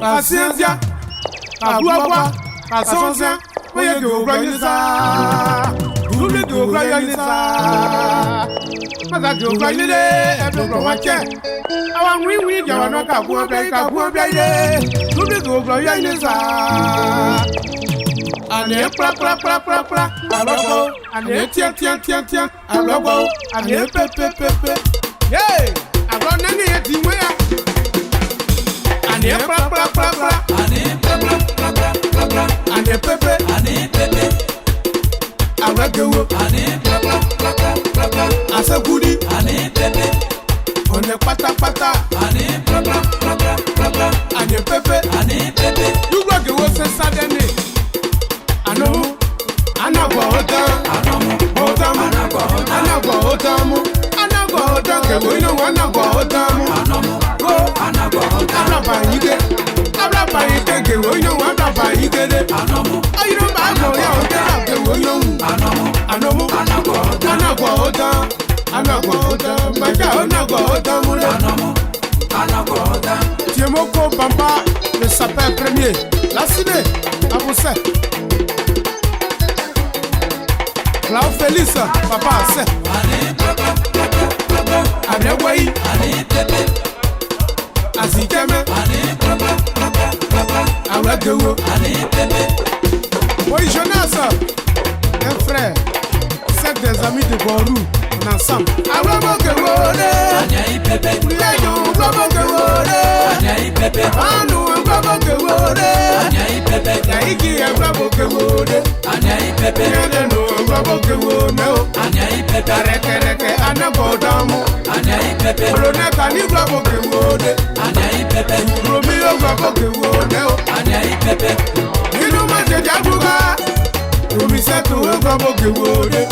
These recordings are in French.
Paciencia, agua, paciencia, voy a organizar. Double to organizar. Mas a do Friday, every one watch. I want we are not a poor break, a poor break. Double to organizar. And a pra, a logo, and a tian, a logo, and a pepe. Yay! I run any at the way. And a pra, and a pepe. I regular, I said goody, on the pata, and the pepe, you rock the world since Saturday. I know, I know, ke wo ino wana go otamu go abla ba yige abla ba yige ke wo ino wana ba yige de ayiro ba go ya o ke wo ino anomu anago otamu maja onago otamu Tiemoko Bamba, le sapin premier, la ciné, à Moussé. Clau Félix, papa, c'est. Abiawaï, Azikeme, Awagewo, oui, Jonas, un frère, c'est des amis de Borou, ensemble. Awagewo, Léon, Anu Bravo Kewode, Yaiki and Bravo Kewode, Yano Bravo Kewode, Reke Anabodamu, Roneka ni Bravo Kewode, Romeo Bravo Kewode, Inuma Jabuga, Rumisetu Bravo Kewode.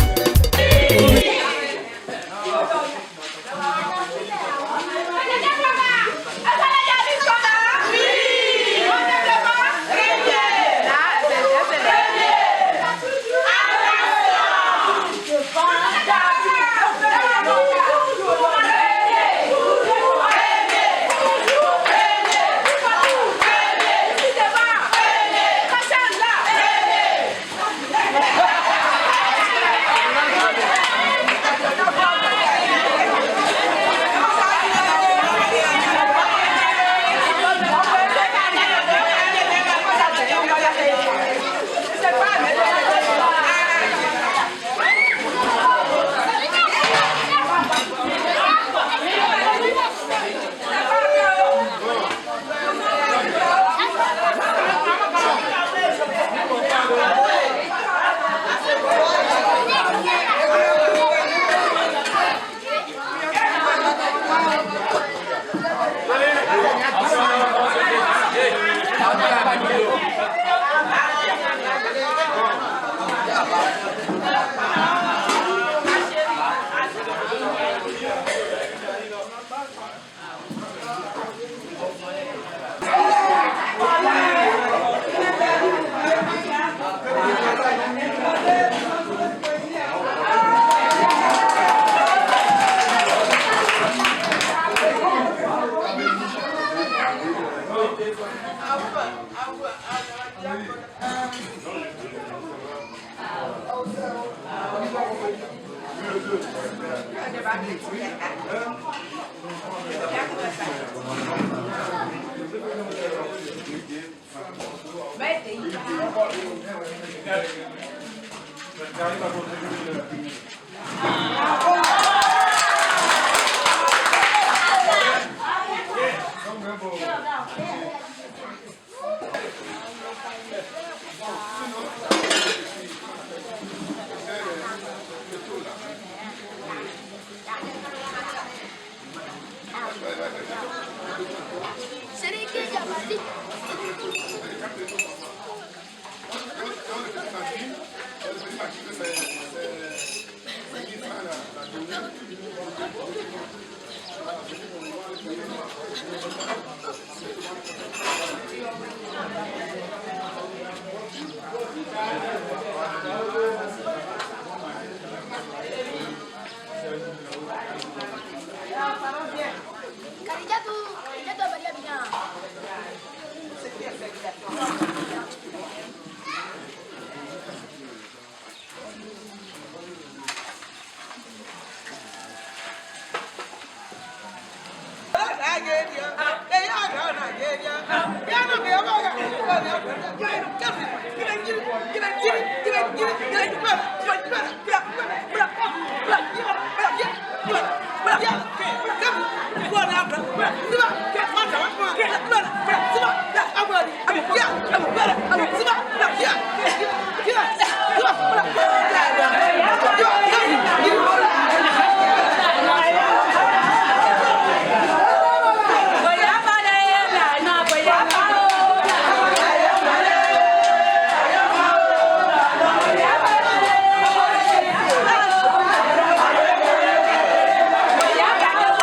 Yeah.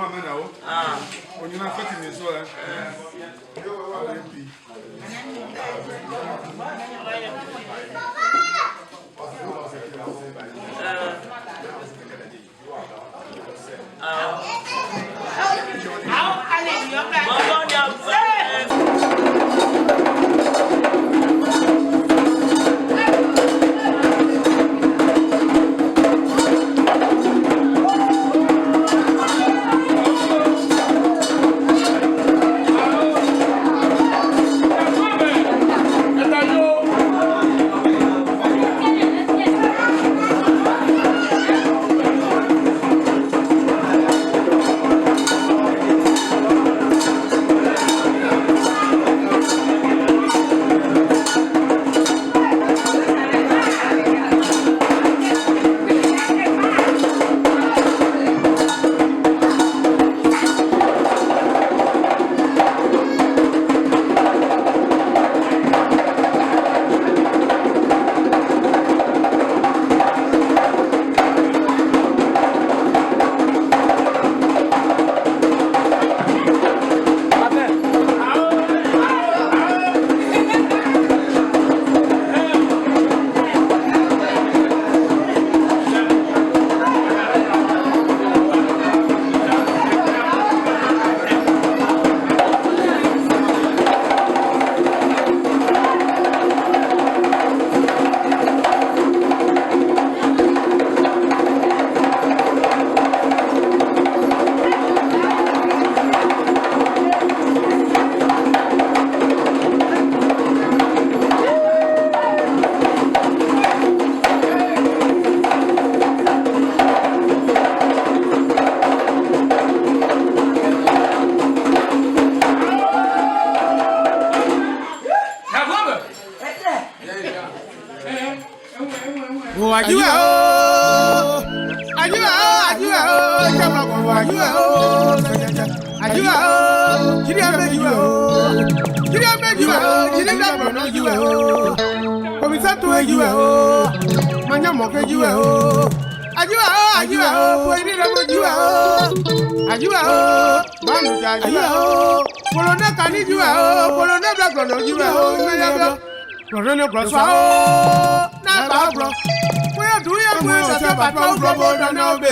maman là haut. On y a fait une maison là.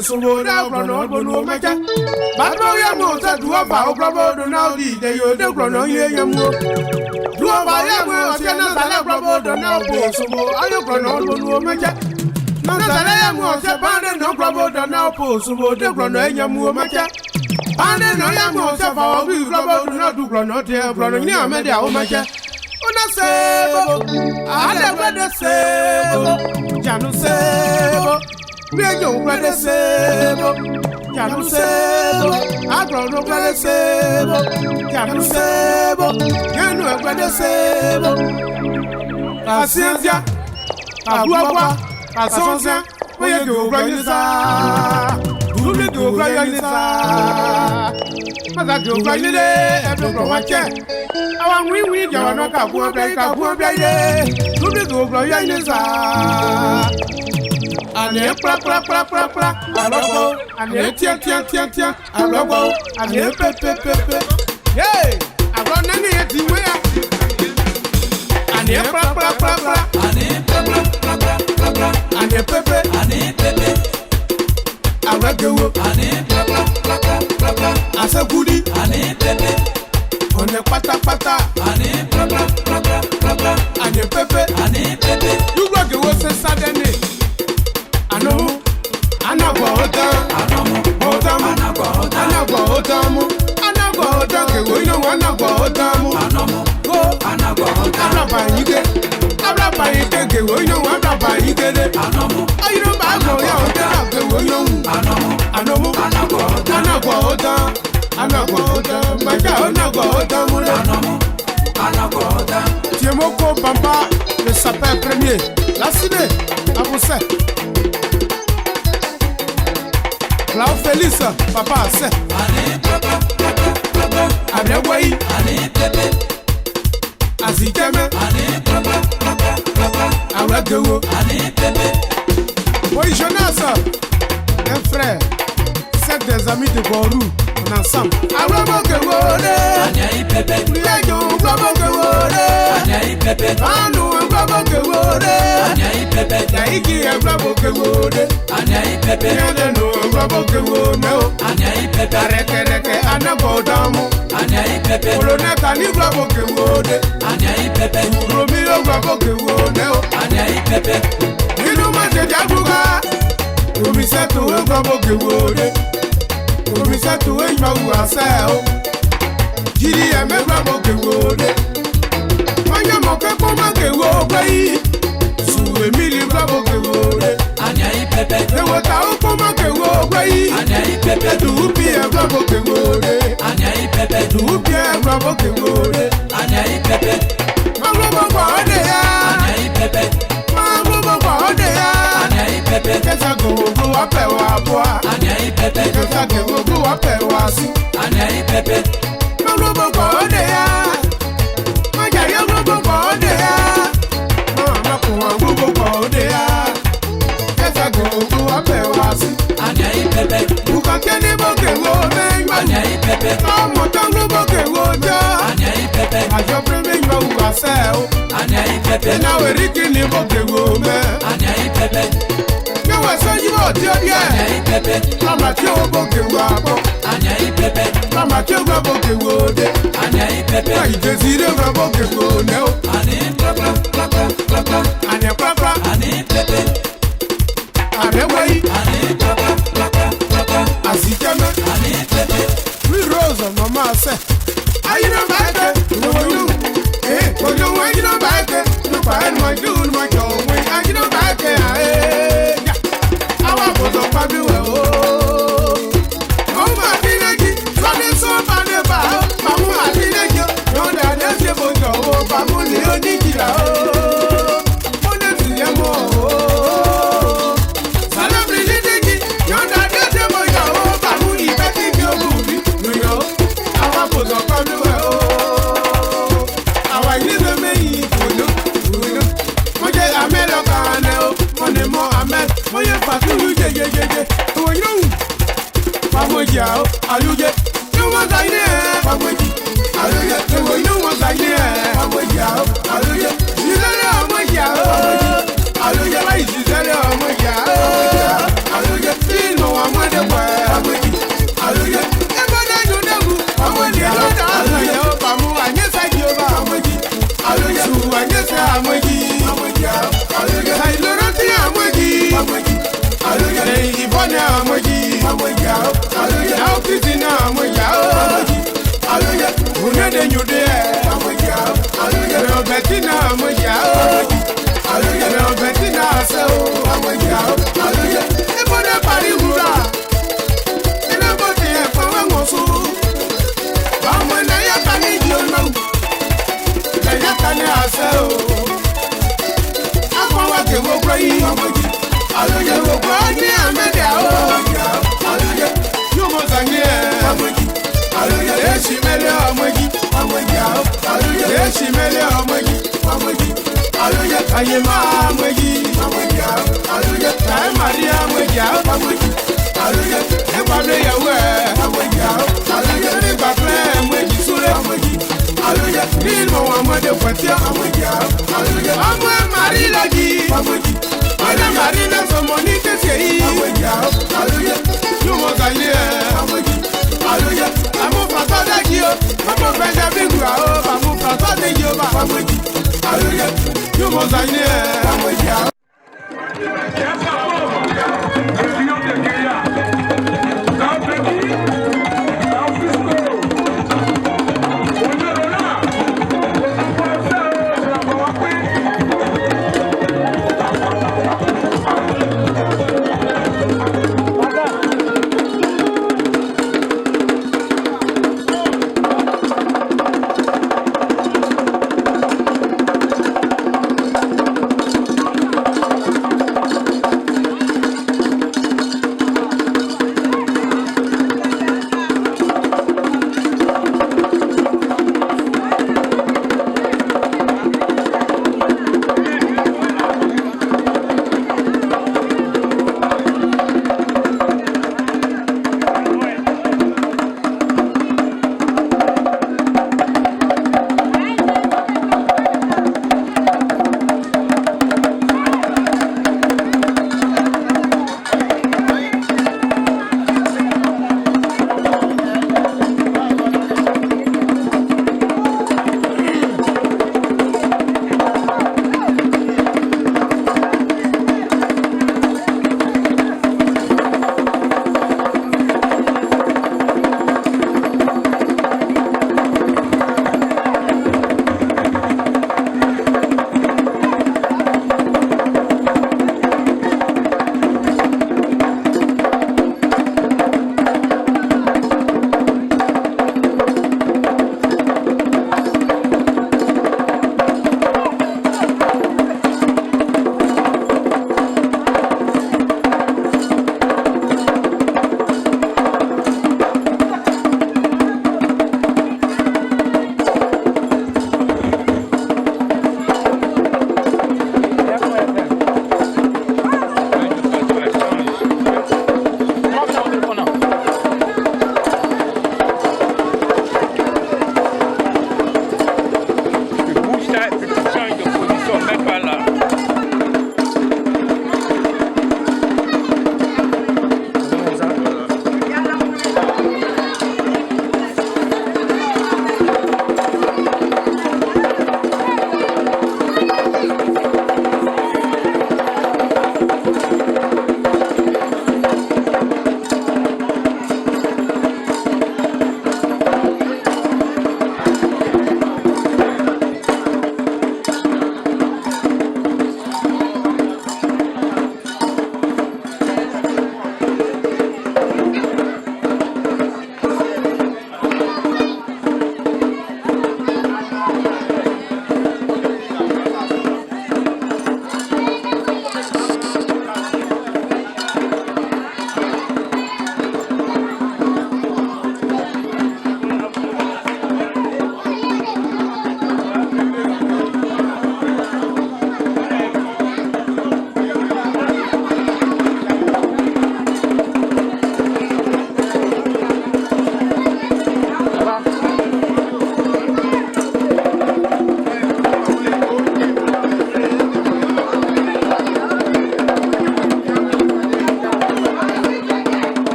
Sumbo na grono bonu macha Batro ya mo sa duwa ba grobo do na di de yo de grono ye yamu Duwa ba ya mo se na sala grobo do na bo sumbo ayo grono bonu macha Na sala ya mo se bande no grobo do na bo sumbo de grono ye yamu macha Bande no ya mo se fa obi grobo do na du grono te grono ni amede a o macha Una sebo ale gwede sebo Janu sebo Bejo gwede sebo, janu sebo, agrono gwede sebo, janu sebo, yenu gwede sebo. Asianzia, abuabua, asonzia, oye do gwede dule do gwede Maza do gwede ebro kwache. Awan wi jawano ka buabia ye, dule do gwede Ane pra, alogo, ane tia, alogo, ane pe. Hey, ago nani eti wea. Ane pra, ane pepe, alagewo, ane pra, asegudi, ane pepe, one pata, ane pepe, you rock the world since Saturday. Anagwa otamu, kewo ino anagwa otamu. Go, abraba yike, kewo ino abraba yike de. Ayiro ba go ya otera kewo ino. Anagwa otamu, maja anagwa otamu le. Tiemoko Bamba, le sapin premier, la ciné, à Boussé. Lao Félix, papa, c'est Adewai, Azikeme, Awagewo, Oui, Jonas, un frère, c'est des amis de Borou, na sam abrabo ke wode anya ipepe yejo abrabo ke wode anya ipepe anu abrabo ke wode anya ipepe na iki abrabo ke wode anya ipepe yede no abrabo ke wode anya ipepe reke anabo damu anya ipepe olone kani abrabo ke wode anya ipepe romi abrabo ke wode anya ipepe inu ma se jaguga omi setu abrabo ke wode omi setu enma uaseo jiri abrabo ke wode anya mo ke ko ma ke wo gbai suwe mili abrabo ke wode anya ipepe ewo ta o ko ma ke wo gbai anya ipepe du bi abrabo ke wode anya ipepe du bi abrabo ke wode anya ipepe abrabo ko de ya anya ipepe abrabo ko de ya anya ipepe kesa go go ape wa boa anya ipepe kesa go go ape wa si anya ipepe abrabo ko de ya ma ja yo abrabo ko de ya ma ko abrabo ko de ya kesa go go ape wa si anya ipepe ukakene bo ke wo me anya ipepe mo tango bo ke wo jo anya ipepe ajo preme yo wa se o anya ipepe na we rikini bo ke wo me anya ipepe ke we so yi bo ti o anya die ipepe mama ti o bo ke wo abo anya ipepe mama ti o bo ke wo de anya ipepe wa ide zire wo bo ke wo ne o ani plapla plapla plapla ane papa ani ipepe ane wai ani plapla plapla plapla asijame ani ipepe we rose mama se ayi no ba ke no you ko yo wa you no ba ke no pa en my do my go we ayi no ba ke awa bo so pa bi we o ma ti le ji so de so pa de ba ma mu ma ti le ji no da de se bo jo o pa mu ni o ni ji la o de ti ye mo o sala bi ni ji no da de se bo jo o pa mu ni pe ti jo bu bi no yo awa bo so pa bi we o awa ni le me yi ko no mo je amelo kan o mo ne mo amel mo ye fa tu je o yo Pamoji ao, aluje, no one zaine. Pamoji, aluje, no one zaine. Pamoji ao, aluje, zizele amoji ao. Aluje, lai zizele amoji ao. Aluje, ino amade kwa. Pamoji, aluje, ebode judebu. Pamoji, aluje, pamu anyesa jioba. Pamoji, aluje, su anyesa amoji. Pamoji ao, aluje, sai loroti amoji. Pamoji, aluje, nei ibone amoji. Pamoji ao. Aleluya, Christina, amoya, aleluya, unede nyude, amoya, aleluya, Robertina, amoya, aleluya, Robertina, aseo, amoya, aleluya, ebode pari hura, ebode pawe ngosu, pawe na ya kani diona, na ya kani aseo, akwa ke wo kwai, amoya, aleluya, wo kwai ni amede amoya, aleluya. Aleluya, eshimele amoji, aleluya, eshimele amoji, aleluya, ayema amoji, aleluya, ay Maria amoji, aleluya, ekwade yawe, aleluya, ni bakle amoji sure, aleluya, ni mo amode kwatia, aleluya, amwe Maria laji, ana Maria somoni kesei, aleluya, yumo zaile, aleluya, amu fata de Dio, amu fata de Gua, amu fata de Jehovah, aleluya, yumo zaile, aleluya.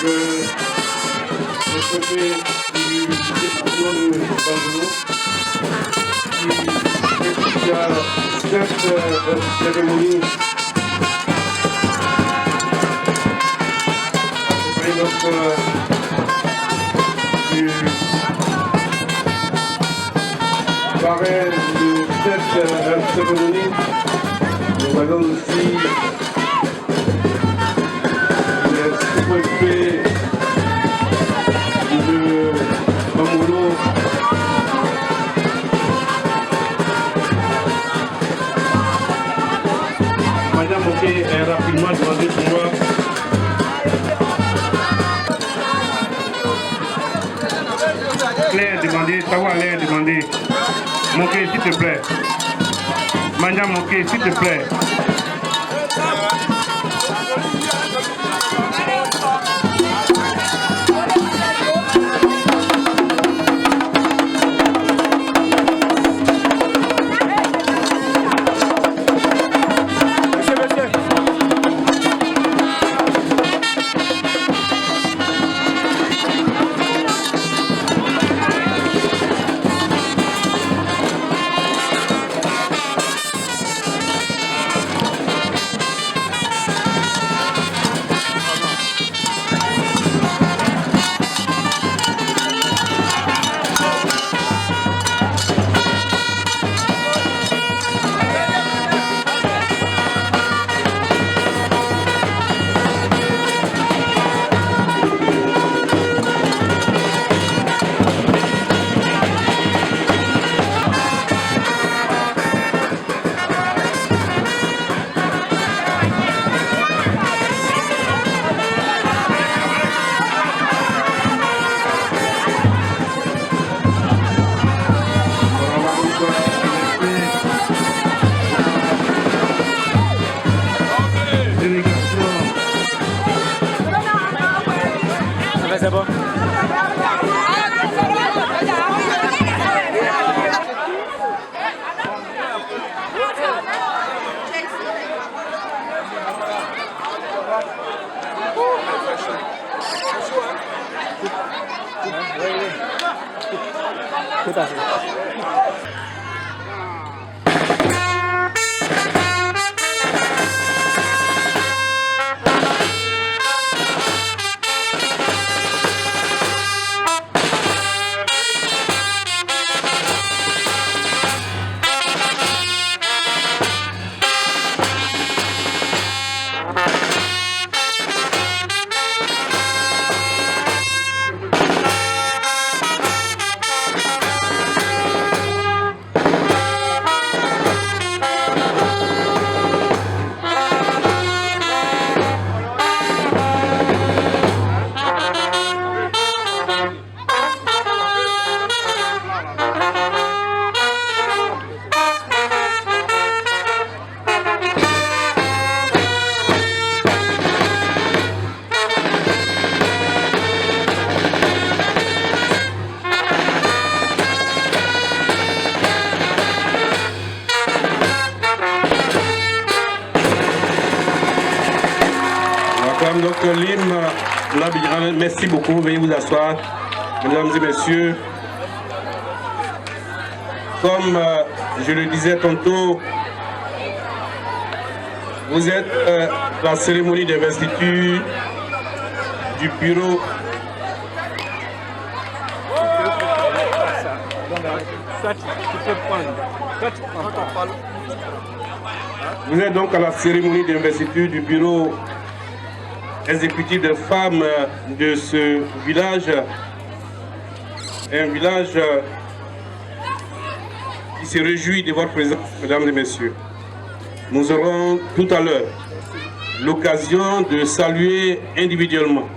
le préfet du département de Bangoulou qui a cette cérémonie. Et donc, du parrain de cette cérémonie, nous avons aussi le sous-préfet de Bangoulou, Madame Moké est rapidement demandé pour moi. Claire demandé, Tawa Claire demandé. Moké, s'il te plaît. Madame Moké, s'il te plaît. C'est bon. Tout à fait. Donc l'hymne, merci beaucoup, veuillez vous asseoir, mesdames et messieurs. Comme je le disais tantôt, vous êtes la cérémonie d'investiture du bureau. Vous êtes donc à la cérémonie d'investiture du bureau exécutif de femmes de ce village, un village qui se réjouit de votre présence, mesdames et messieurs. Nous aurons tout à l'heure l'occasion de saluer individuellement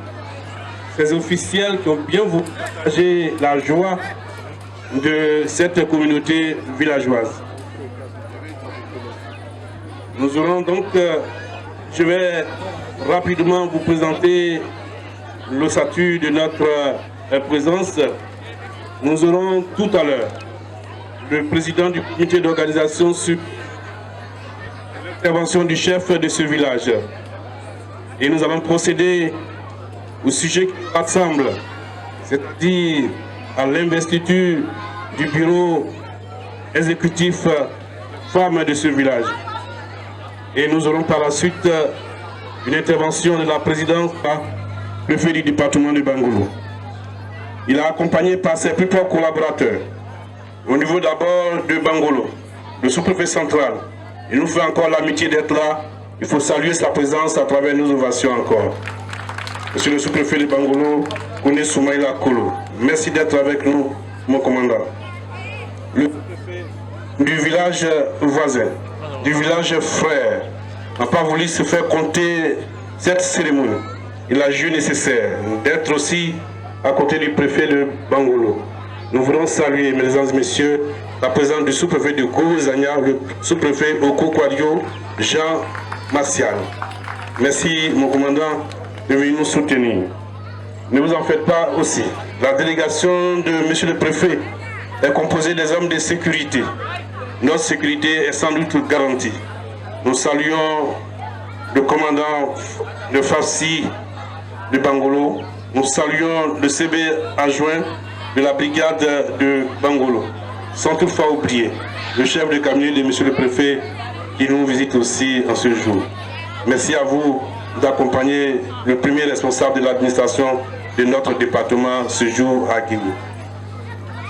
ces officiels qui ont bien voulu partager la joie de cette communauté villageoise. Nous aurons donc, je vais rapidement vous présenter le statut de notre présence. Nous aurons tout à l'heure le président du comité d'organisation sur l'intervention du chef de ce village. Et nous allons procéder au sujet qui nous rassemble, c'est-à-dire à l'investiture du bureau exécutif femmes de ce village. Et nous aurons par la suite une intervention de la présidente préfet du département de Bangolo. Il est accompagné par ses plus proches collaborateurs. Au niveau d'abord de Bangolo, le sous-préfet central, il nous fait encore l'amitié d'être là. Il faut saluer sa présence à travers nos ovations encore. Monsieur le sous-préfet de Bangolo, Kone Soumaïla Kolo, merci d'être avec nous, mon commandant. Le sous-préfet du village voisin, du village frère, n'a pas voulu se faire compter cette cérémonie. Il a jugé nécessaire d'être aussi à côté du préfet de Bangolo. Nous voulons saluer, mesdames et messieurs, la présence du sous-préfet de Kouzania, le sous-préfet Oko Kwadio, Jean Martial. Merci, mon commandant, de venir nous soutenir. Ne vous en faites pas aussi. La délégation de monsieur le préfet est composée des hommes de sécurité. Notre sécurité est sans doute garantie. Nous saluons le commandant de Farsi de Bangolo. Nous saluons le CB adjoint de la brigade de Bangolo. Sans toutefois oublier le chef de cabinet de monsieur le préfet qui nous visite aussi en ce jour. Merci à vous d'accompagner le premier responsable de l'administration de notre département ce jour à Guigou.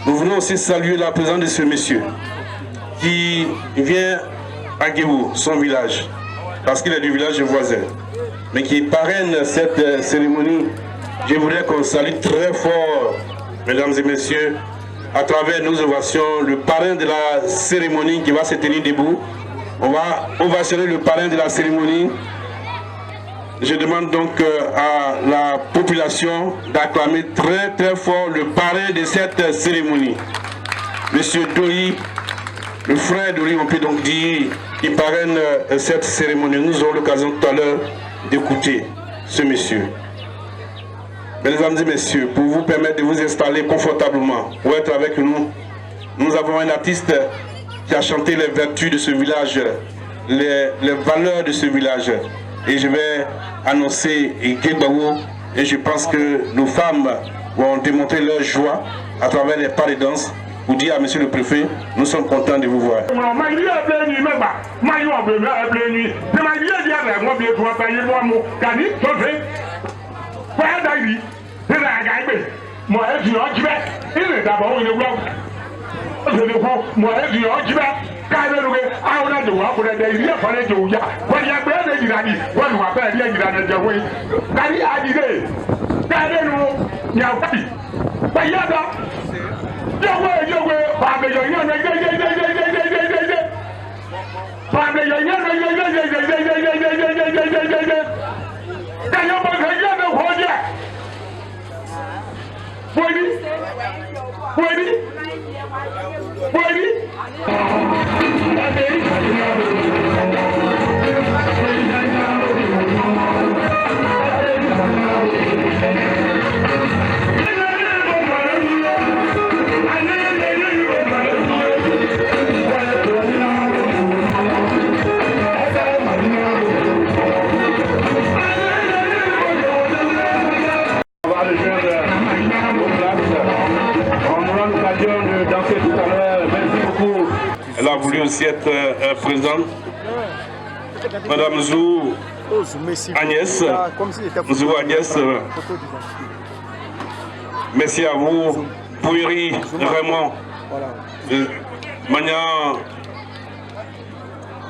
Nous voulons aussi saluer la présence de ce monsieur qui vient à Guigou, son village, parce qu'il est du village voisin, mais qui parraine cette cérémonie. Je voudrais qu'on salue très fort, mesdames et messieurs, à travers nos ovations, le parrain de la cérémonie qui va se tenir debout. On va ovationner le parrain de la cérémonie. Je demande donc à la population d'acclamer très très fort le parrain de cette cérémonie. Monsieur Dori, le frère Dori, on peut donc dire, qui parraine cette cérémonie. Nous aurons l'occasion tout à l'heure d'écouter ce monsieur. Mesdames et messieurs, pour vous permettre de vous installer confortablement, pour être avec nous, nous avons un artiste qui a chanté les vertus de ce village, les valeurs de ce village. Et je vais annoncer Guébaou, et je pense que nos femmes vont démontrer leur joie à travers les pas de danse pour dire à monsieur le préfet, nous sommes contents de vous voir. Elle a voulu aussi être présente. Madame Zou Agnès, Zou Agnès, merci à vous, Pouiri, vraiment, Mania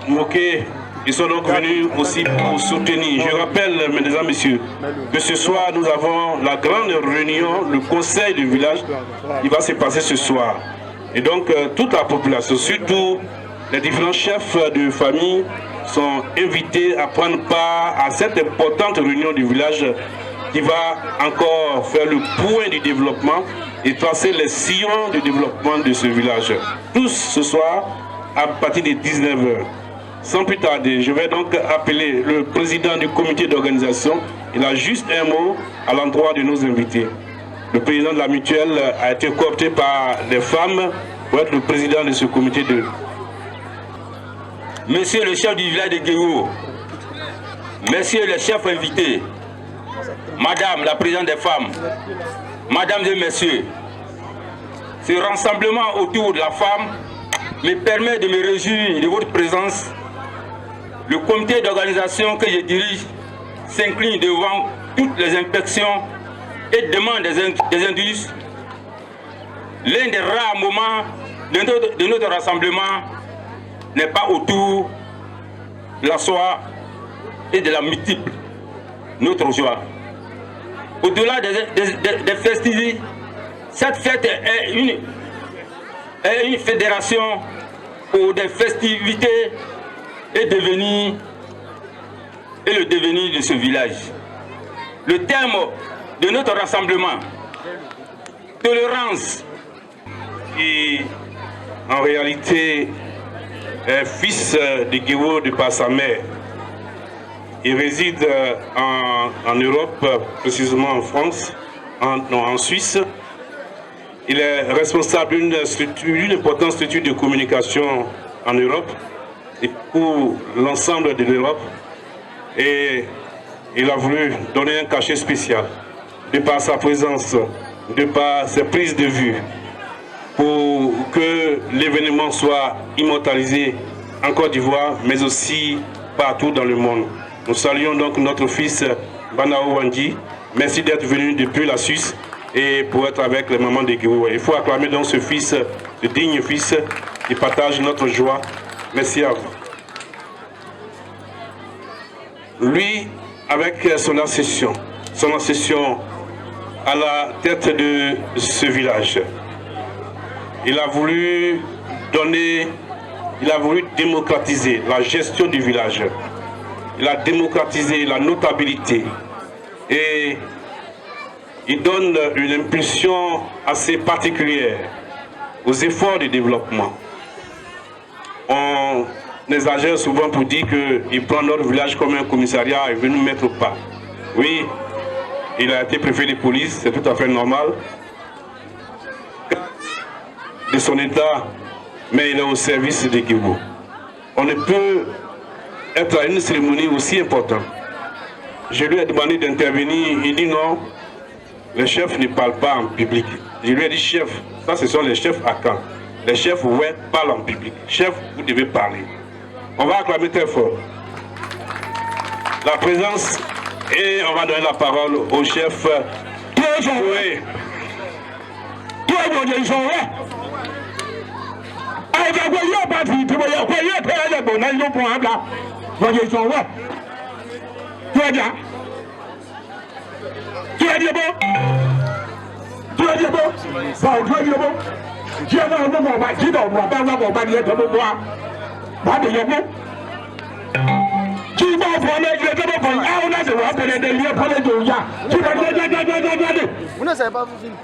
Moké, ils sont donc venus aussi pour soutenir. Je rappelle, mesdames et messieurs, que ce soir nous avons la grande réunion, le conseil du village, qui va se passer ce soir. Et donc toute la population, surtout les différents chefs de famille, sont invités à prendre part à cette importante réunion du village qui va encore faire le point du développement et tracer les sillons du développement de ce village. Tous ce soir à partir de 19h. Sans plus tarder, je vais donc appeler le président du comité d'organisation. Il a juste un mot à l'endroit de nos invités. Le président de la mutuelle a été coopté par des femmes pour être le président de ce comité de... Monsieur le chef du village de Guéou, messieurs les chefs invités, Madame la présidente des femmes, Mesdames et Messieurs, ce rassemblement autour de la femme me permet de me réjouir de votre présence. Le comité d'organisation que je dirige s'incline devant toutes les inspections et demandes des indus. L'un des rares moments de notre rassemblement n'est pas autour de la soie et de la multiple, notre joie. Au-delà des festivités, cette fête est une fédération où des festivités et le devenir de ce village. Le thème de notre rassemblement, tolérance, qui en réalité est fils de Guéwo de par sa mère. Il réside en Europe, précisément en France, en Suisse. Il est responsable d'une importante structure de communication en Europe et pour l'ensemble de l'Europe. Et il a voulu donner un cachet spécial, de par sa présence, de par ses prises de vue, pour que l'événement soit immortalisé en Côte d'Ivoire, mais aussi partout dans le monde. Nous saluons donc notre fils Banao Wandi. Merci d'être venu depuis la Suisse et pour être avec les mamans de Guéwo. Il faut acclamer donc ce fils, ce digne fils qui partage notre joie. Merci à vous. Lui, avec son accession à la tête de ce village, il a voulu démocratiser la gestion du village. Il a démocratisé la notabilité et il donne une impulsion assez particulière aux efforts de développement. On exagère souvent pour dire qu'il prend notre village comme un commissariat et veut nous mettre au pas. Oui, il a été préfet de police, c'est tout à fait normal. De son état, mais il est au service de Guéwo. On ne peut être à une cérémonie aussi importante. Je lui ai demandé d'intervenir, il dit non, les chefs ne parlent pas en public. Je lui ai dit chef, ça ce sont les chefs à Caen. Les chefs, ouais, parlent en public. Chef, vous devez parler. On va acclamer très fort la présence et on va donner la parole au chef. Oui. Vous ne savez pas vous filmer.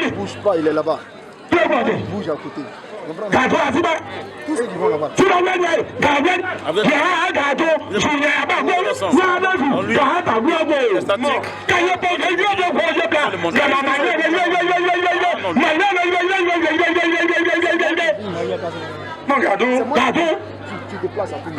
Ne bouge pas, il est là-bas. Bouge à côté. Tous ceux qui vont là-bas. Mon gâteau, Tu te déplaces à tout.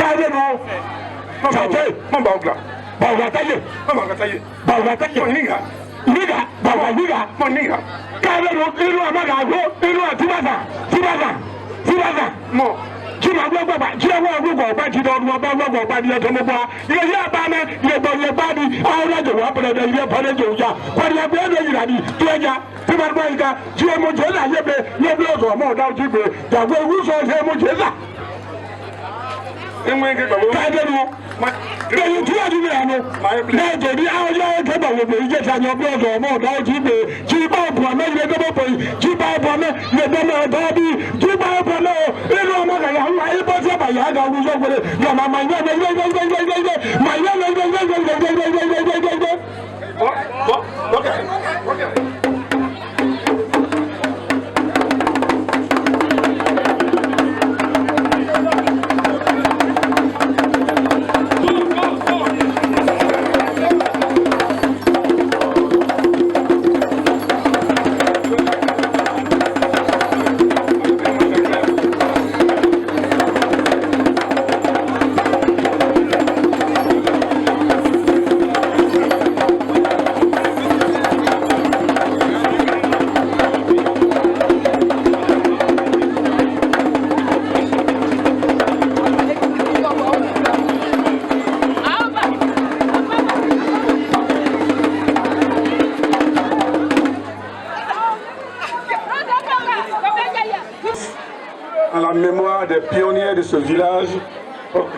mémoire des pionniers de ce village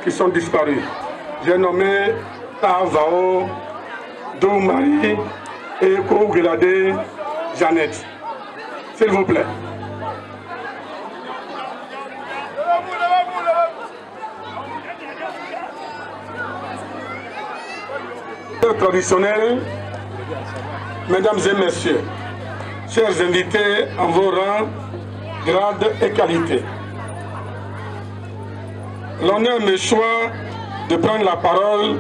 qui sont disparus. J'ai nommé Tavao, Doumari et Kougelade Jeannette. S'il vous plaît. Traditionnel, mesdames et messieurs, chers invités en vos rangs, grades et qualités. L'honneur me choisit de prendre la parole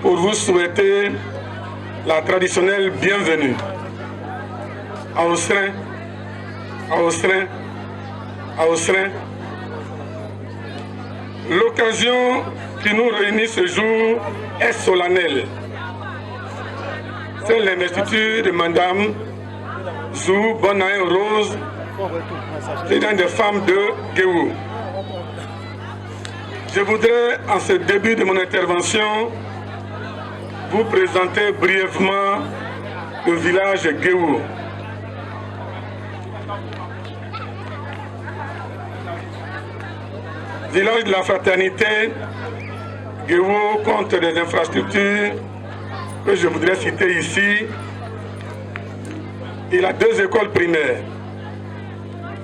pour vous souhaiter la traditionnelle bienvenue. À Osrin, à Osrin, à Osrin. L'occasion qui nous réunit ce jour est solennelle. C'est l'investiture de Madame Zou Bonaï Rose, présidente des femmes de Guéou. Je voudrais, en ce début de mon intervention, vous présenter brièvement le village Guéou. Village de la fraternité, Guéou compte des infrastructures que je voudrais citer ici. Il a 2 écoles primaires,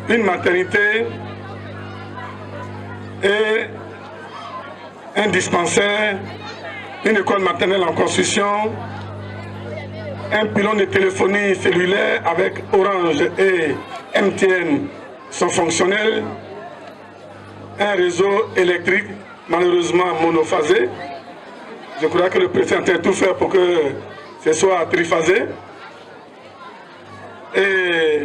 une maternité et un dispensaire, une école maternelle en construction, un pylône de téléphonie cellulaire avec Orange et MTN sont fonctionnels, un réseau électrique malheureusement monophasé. Je crois que le préfet est en train de tout faire pour que ce soit triphasé. Et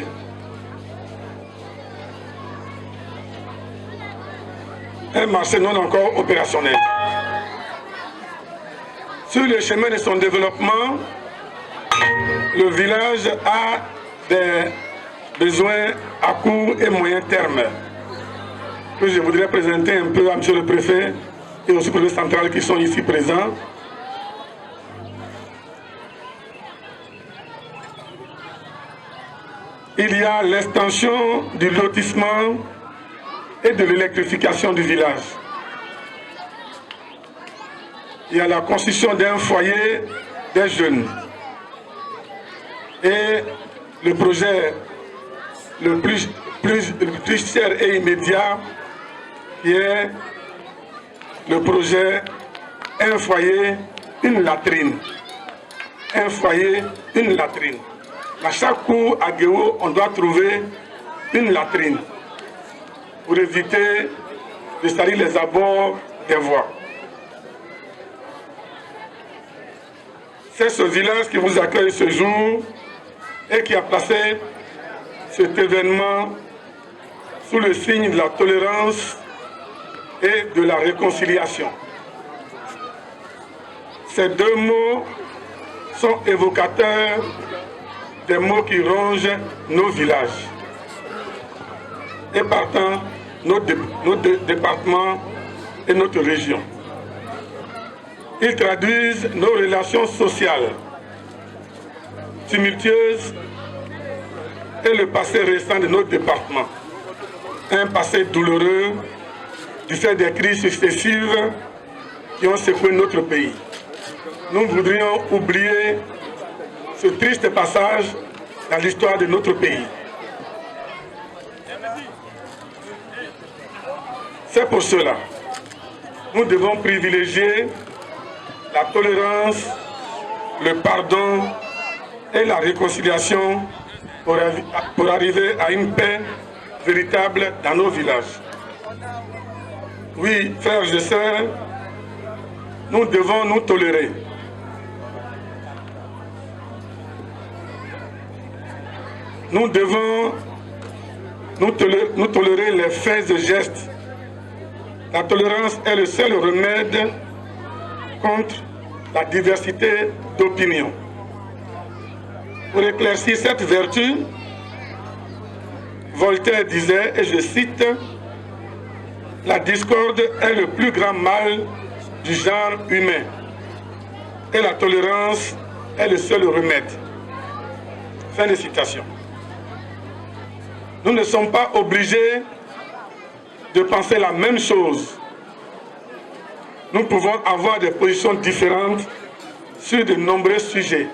un marché non encore opérationnel. Sur le chemin de son développement, le village a des besoins à court et moyen terme que je voudrais présenter un peu à M. le préfet et au sous-préfet central qui sont ici présents. Il y a l'extension du lotissement et de l'électrification du village. Il y a la construction d'un foyer des jeunes. Et le projet le plus cher et immédiat qui est le projet un foyer, une latrine. Un foyer, une latrine. À chaque cour à Guéou, on doit trouver une latrine pour éviter de salir les abords des voies. C'est ce village qui vous accueille ce jour et qui a placé cet événement sous le signe de la tolérance et de la réconciliation. Ces 2 mots sont évocateurs des mots qui rongent nos villages et partant nos départements et notre région. Ils traduisent nos relations sociales tumultueuses et le passé récent de notre département. Un passé douloureux du fait des crises successives qui ont secoué notre pays. Nous voudrions oublier ce triste passage dans l'histoire de notre pays. C'est pour cela que nous devons privilégier la tolérance, le pardon et la réconciliation pour arriver à une paix véritable dans nos villages. Oui, frères et sœurs, nous devons nous tolérer. Nous devons nous tolérer les faits et gestes. La tolérance est le seul remède contre la diversité d'opinions. Pour éclaircir cette vertu, Voltaire disait, et je cite, « La discorde est le plus grand mal du genre humain et la tolérance est le seul remède. » Fin de citation. Nous ne sommes pas obligés de penser la même chose. Nous pouvons avoir des positions différentes sur de nombreux sujets,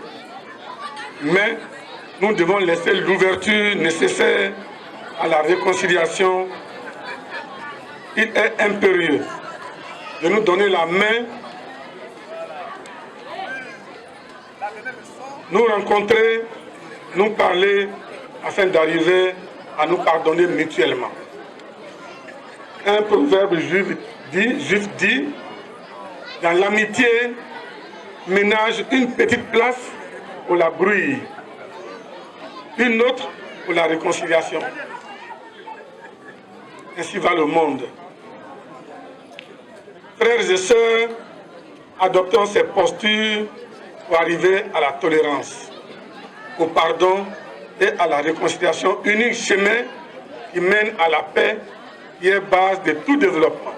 mais nous devons laisser l'ouverture nécessaire à la réconciliation. Il est impérieux de nous donner la main, nous rencontrer, nous parler, afin d'arriver à nous pardonner mutuellement. Un proverbe juif dit, dans l'amitié, ménage une petite place pour la brouille, une autre pour la réconciliation. Ainsi va le monde. Frères et sœurs, adoptons ces postures pour arriver à la tolérance, au pardon et à la réconciliation, unique chemin qui mène à la paix, qui est base de tout développement.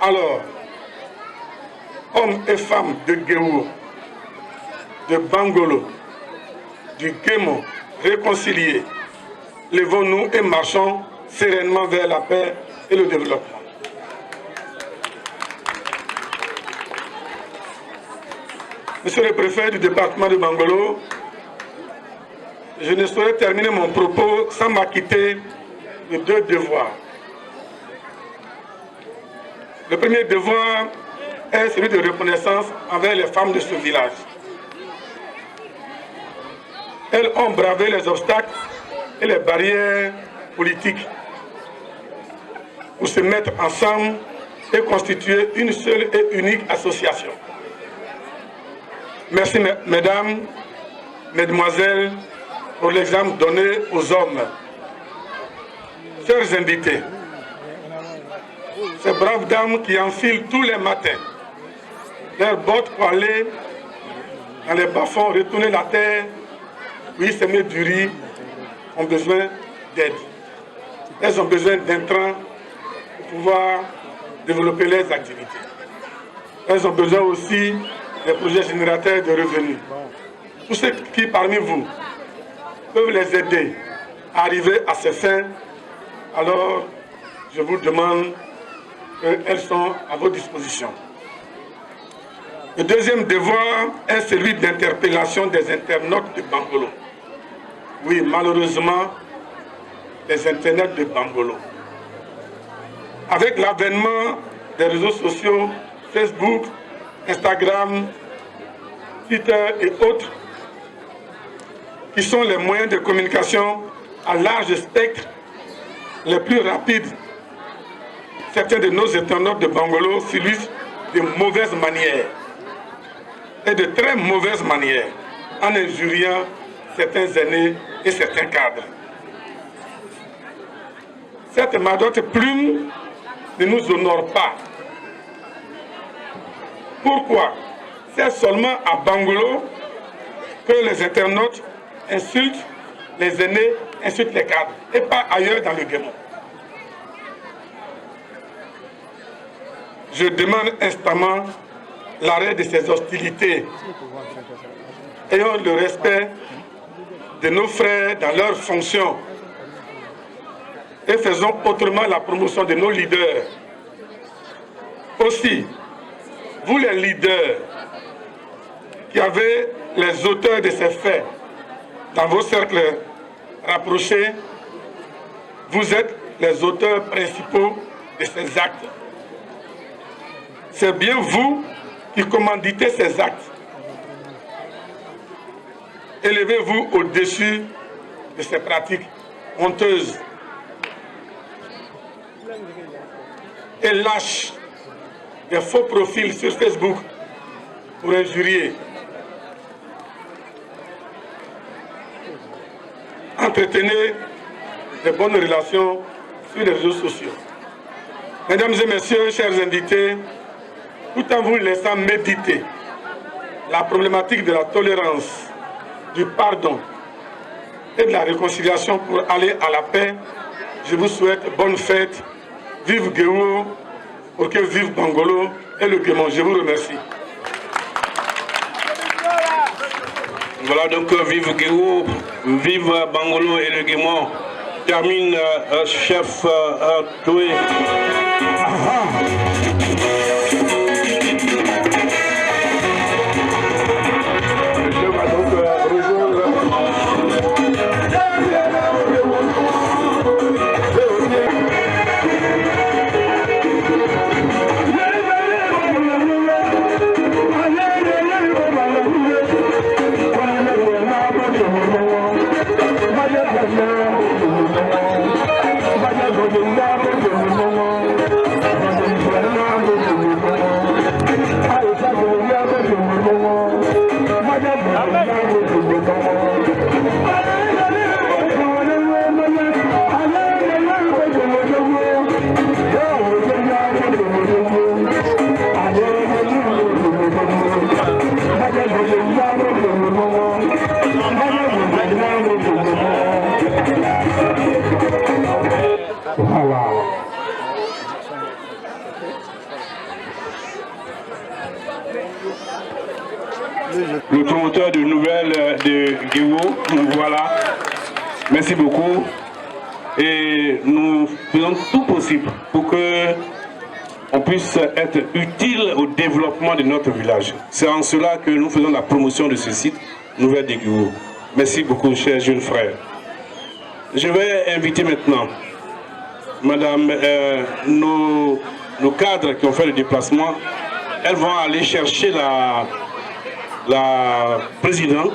Alors, hommes et femmes de Guéwo, de Bangolo, du Guémon, réconciliés, levons-nous et marchons sereinement vers la paix et le développement. Monsieur le préfet du département de Bangolo, je ne saurais terminer mon propos sans m'acquitter de deux devoirs. Le premier devoir est celui de reconnaissance envers les femmes de ce village. Elles ont bravé les obstacles et les barrières politiques pour se mettre ensemble et constituer une seule et unique association. Merci mesdames, mesdemoiselles, pour l'exemple donné aux hommes. Chers invités, ces braves dames qui enfilent tous les matins leurs bottes pour aller dans les bas-fonds, retourner la terre, puis semer du riz, ont besoin d'aide. Elles ont besoin d'intrants pour pouvoir développer leurs activités. Elles ont besoin aussi des projets générateurs de revenus. Tous ceux qui, parmi vous, peuvent les aider à arriver à ces fins, alors je vous demande qu'elles sont à votre disposition. Le deuxième devoir est celui d'interpellation des internautes de Bangolo. Oui, malheureusement, les internautes de Bangolo. Avec l'avènement des réseaux sociaux, Facebook, Instagram, Twitter et autres, qui sont les moyens de communication à large spectre les plus rapides, certains de nos internautes de Bangolo s'illustrent de mauvaises manières, et de très mauvaises manières, en injuriant certains aînés et certains cadres. Cette madote plume ne nous honore pas. Pourquoi? C'est seulement à Bangolo que les internautes insultent les aînés, insultent les cadres, et pas ailleurs dans le Guémon. Je demande instamment l'arrêt de ces hostilités. Ayons le respect de nos frères dans leurs fonctions et faisons autrement la promotion de nos leaders. Aussi, vous les leaders qui avez les auteurs de ces faits dans vos cercles rapprochés, vous êtes les auteurs principaux de ces actes. C'est bien vous qui commanditez ces actes. Élevez-vous au-dessus de ces pratiques honteuses et lâche des faux profils sur Facebook pour injurier. Entretenez de bonnes relations sur les réseaux sociaux. Mesdames et messieurs, chers invités, tout en vous laissant méditer la problématique de la tolérance, du pardon et de la réconciliation pour aller à la paix, je vous souhaite bonne fête. Vive Guéwo, pour que vive Bangolo et le Guémon. Je vous remercie. Voilà donc vive Guéwo, vive Bangolo et le Guémon. termine, chef Doué. Le chef va donc rejoindre. Le promoteur de nouvelles de Guéwo, voilà. Merci beaucoup. Et nous faisons tout possible pour que on puisse être utile au développement de notre village. C'est en cela que nous faisons la promotion de ce site Nouvelle de Guéwo. Merci beaucoup, chers jeunes frères. Je vais inviter maintenant Madame, nos cadres qui ont fait le déplacement. Elles vont aller chercher la présidente.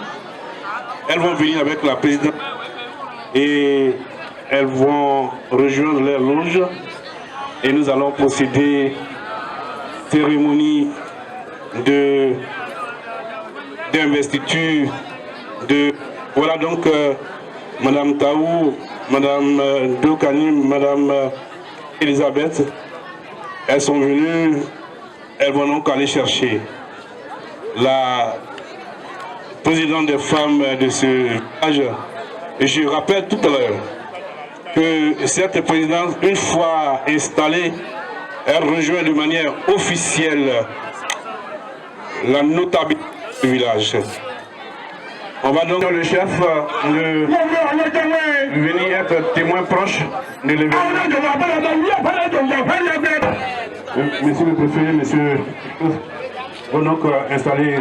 Elles vont venir avec la présidente et elles vont rejoindre leur loge et nous allons procéder cérémonie d'investiture de voilà donc Madame Taou, Madame Dokani, Madame Elisabeth. Elles sont venues, elles vont donc aller chercher la présidente des femmes de ce village. Et je rappelle tout à l'heure que cette présidente, une fois installée, elle rejoint de manière officielle la notabilité du village. On va donc le chef venir être témoin proche de l'événement. Monsieur le préfet, monsieur, on va donc installer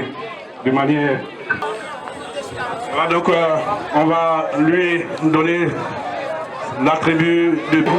de manière... Voilà, donc on va lui donner l'attribut de tout.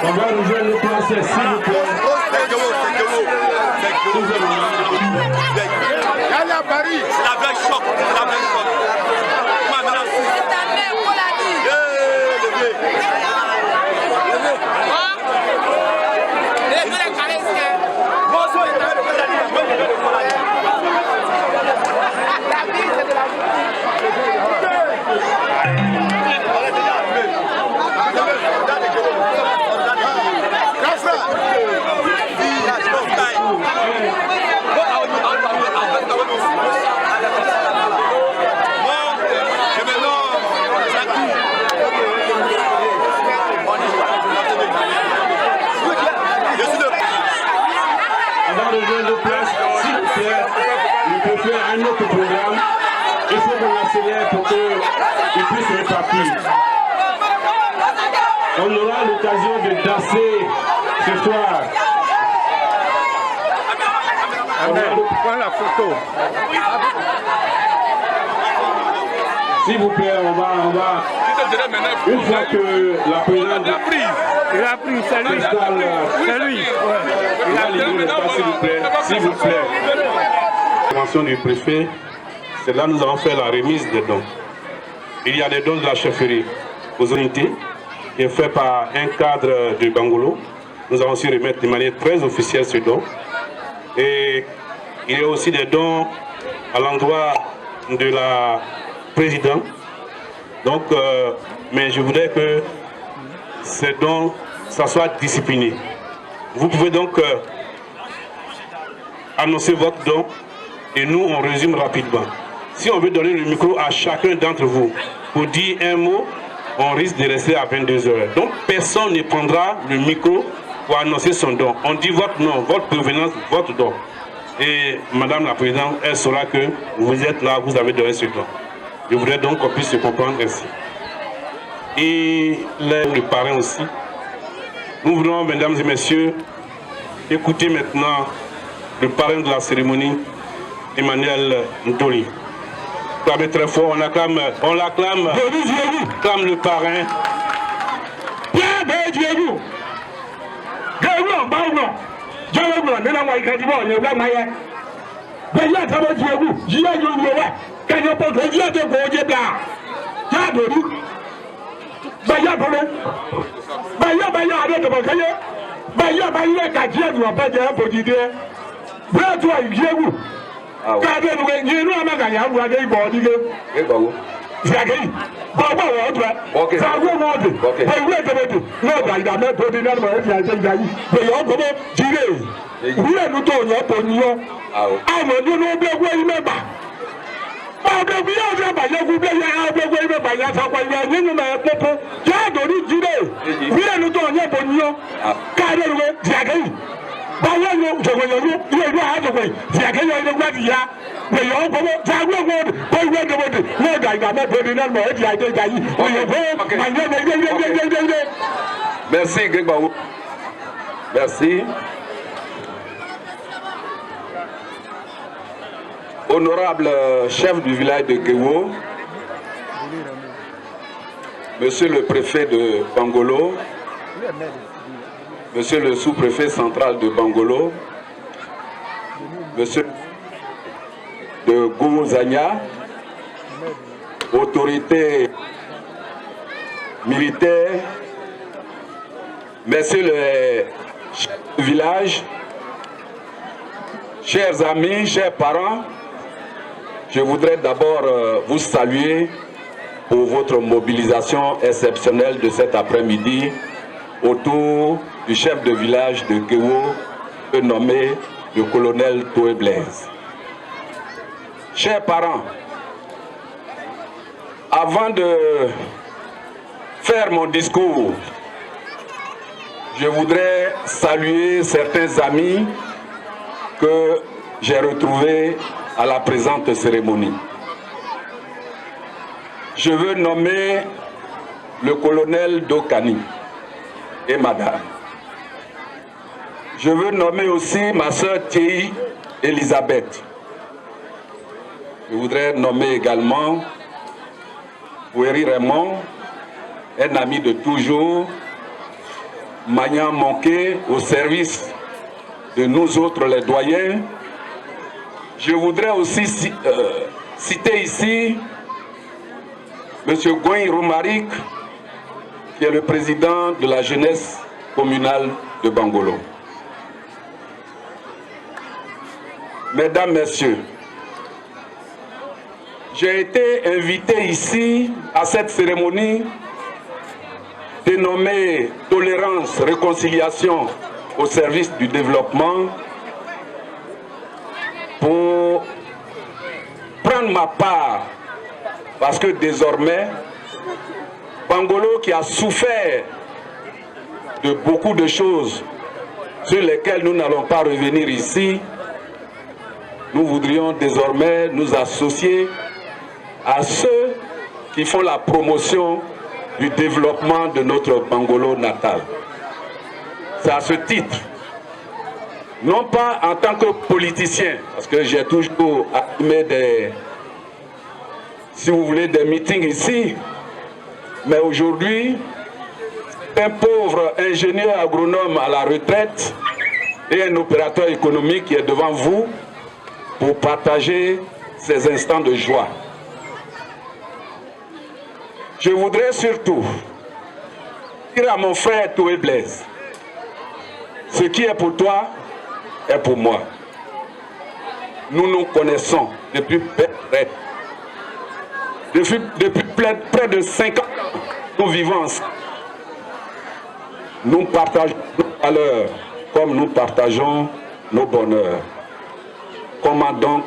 On va rejoindre le procès, s'il vous plaît. C'est la vraie choc. C'est la vraie choc. C'est ta mère, on l'a dit. Avant de rejoindre place, s'il vous plaît, il peut faire un autre programme. Il faut qu'on accélère pour qu'il puisse repartir. On aura l'occasion de danser ce soir. Prends la photo. S'il vous plaît, on va. Une fois que la présidente Il a pris, c'est lui. C'est lui. il va libérer le pas, s'il vous plaît. L'intervention du préfet, c'est là que nous avons fait la remise des dons. Il y a des dons de la chefferie aux unités, qui est fait par un cadre de Bangolo. Nous allons aussi remettre de manière très officielle ce don. Et il y a aussi des dons à l'endroit de la présidente. Donc, mais je voudrais que ces dons, ça soit discipliné. Vous pouvez donc annoncer votre don et nous, on résume rapidement. Si on veut donner le micro à chacun d'entre vous pour dire un mot, on risque de rester à 22 heures. Donc, personne ne prendra le micro pour annoncer son don. On dit votre nom, votre provenance, votre don. Et Madame la Présidente, elle saura que vous êtes là, vous avez donné ce don. Je voudrais donc qu'on puisse se comprendre ainsi. Et le parrain aussi. Nous voulons, mesdames et messieurs, écouter maintenant le parrain de la cérémonie, Emmanuel Ndoli. Clamez très fort, on l'acclame le parrain. Merci Grégbaou. Merci. Honorable chef du village de Guéwo, Monsieur le préfet de Bangolo, Monsieur le sous-préfet central de Bangolo, Monsieur de Goumozania, autorités militaires, Messieurs les chefs du village, chers amis, chers parents, je voudrais d'abord vous saluer pour votre mobilisation exceptionnelle de cet après-midi autour du chef de village de Guéwo, nommé le colonel Toé Blaise. Chers parents, avant de faire mon discours, je voudrais saluer certains amis que j'ai retrouvés à la présente cérémonie. Je veux nommer le colonel Dokani et madame. Je veux nommer aussi ma sœur Thierry Elisabeth. Je voudrais nommer également Ouéry Raymond, un ami de toujours, Magnan Monqué au service de nous autres les doyens. Je voudrais aussi citer ici M. Goï Romaric, qui est le président de la jeunesse communale de Bangolo. Mesdames, Messieurs, j'ai été invité ici à cette cérémonie dénommée Tolérance, Réconciliation au service du développement pour prendre ma part, parce que désormais, Bangolo qui a souffert de beaucoup de choses sur lesquelles nous n'allons pas revenir ici, nous voudrions désormais nous associer à ceux qui font la promotion du développement de notre Bangolo natal. C'est à ce titre, non pas en tant que politicien, parce que j'ai toujours animé des, si vous voulez, des meetings ici, mais aujourd'hui, un pauvre ingénieur agronome à la retraite et un opérateur économique qui est devant vous pour partager ces instants de joie. Je voudrais surtout dire à mon frère Toé Blaise, ce qui est pour toi est pour moi. Nous nous connaissons depuis près de 5 ans. Nous vivons ensemble. Nous partageons nos valeurs comme nous partageons nos bonheurs. Comment donc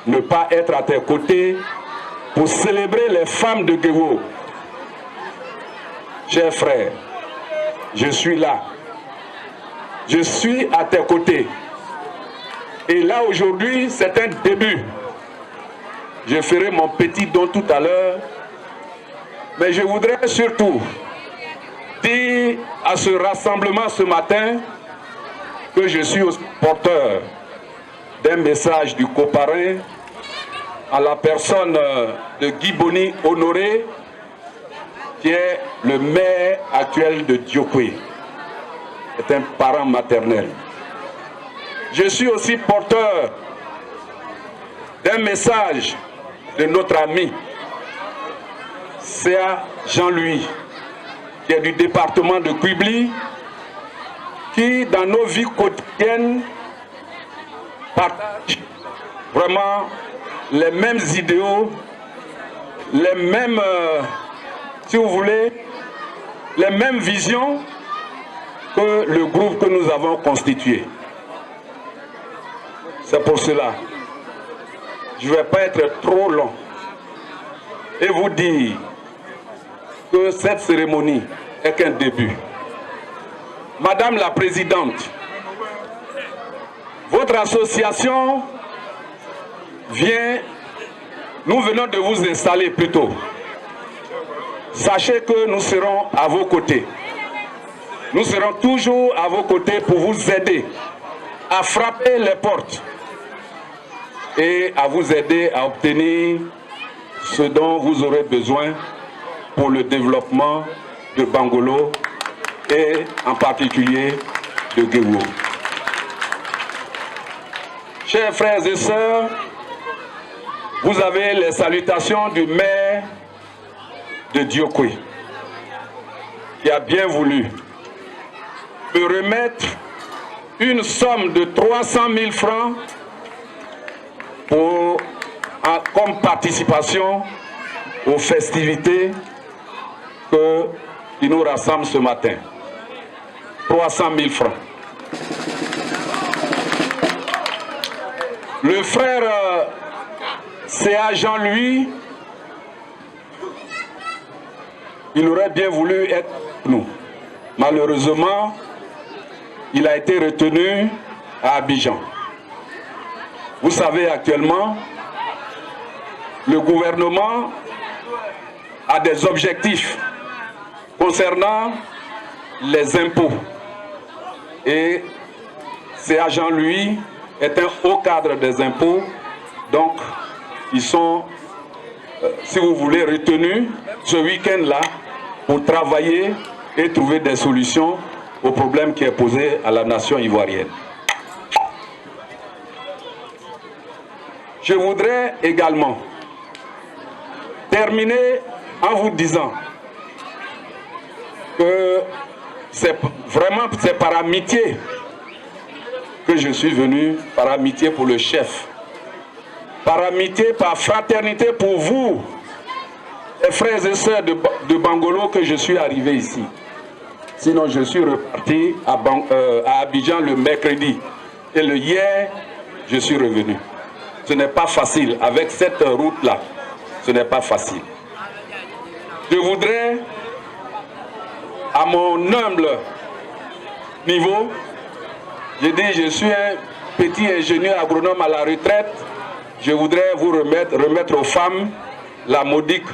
ne pas être à tes côtés pour célébrer les femmes de Guéwo? Chers frères, je suis là. Je suis à tes côtés. Et là aujourd'hui, c'est un début. Je ferai mon petit don tout à l'heure. Mais je voudrais surtout dire à ce rassemblement ce matin que je suis aussi porteur d'un message du coparrain à la personne de Guy Boni Honoré, qui est le maire actuel de Diokwe. C'est un parent maternel. Je suis aussi porteur d'un message de notre ami C.A. Jean-Louis, qui est du département de Quibli, qui dans nos vies quotidiennes partage vraiment les mêmes idéaux, les mêmes, si vous voulez, les mêmes visions que le groupe que nous avons constitué. C'est pour cela, je ne vais pas être trop long et vous dire que cette cérémonie est qu'un début. Madame la Présidente, votre association nous venons de vous installer plus tôt. Sachez que nous serons à vos côtés. Nous serons toujours à vos côtés pour vous aider à frapper les portes et à vous aider à obtenir ce dont vous aurez besoin pour le développement de Bangolo et en particulier de Guéwo. Chers frères et sœurs, vous avez les salutations du maire de Diokwe, qui a bien voulu me remettre une somme de 300 000 francs comme participation aux festivités qui nous rassemblent ce matin. 300 000 francs. Le frère C.A. Jean-Louis, il aurait bien voulu être avec nous. Malheureusement, il a été retenu à Abidjan. Vous savez, actuellement, le gouvernement a des objectifs concernant les impôts. Et C.A. Jean-Louis est un haut cadre des impôts, donc ils sont, si vous voulez, retenus ce week-end-là pour travailler et trouver des solutions au problème qui est posé à la nation ivoirienne. Je voudrais également terminer en vous disant que c'est par amitié que je suis venu, par amitié pour le chef, par amitié, par fraternité pour vous, les frères et sœurs de Bangolo, que je suis arrivé ici. Sinon, je suis reparti à Abidjan le mercredi. Et le hier, je suis revenu. Ce n'est pas facile. Avec cette route-là, ce n'est pas facile. Je voudrais, à mon humble niveau, je dis, je suis un petit ingénieur agronome à la retraite. Je voudrais vous remettre aux femmes la modique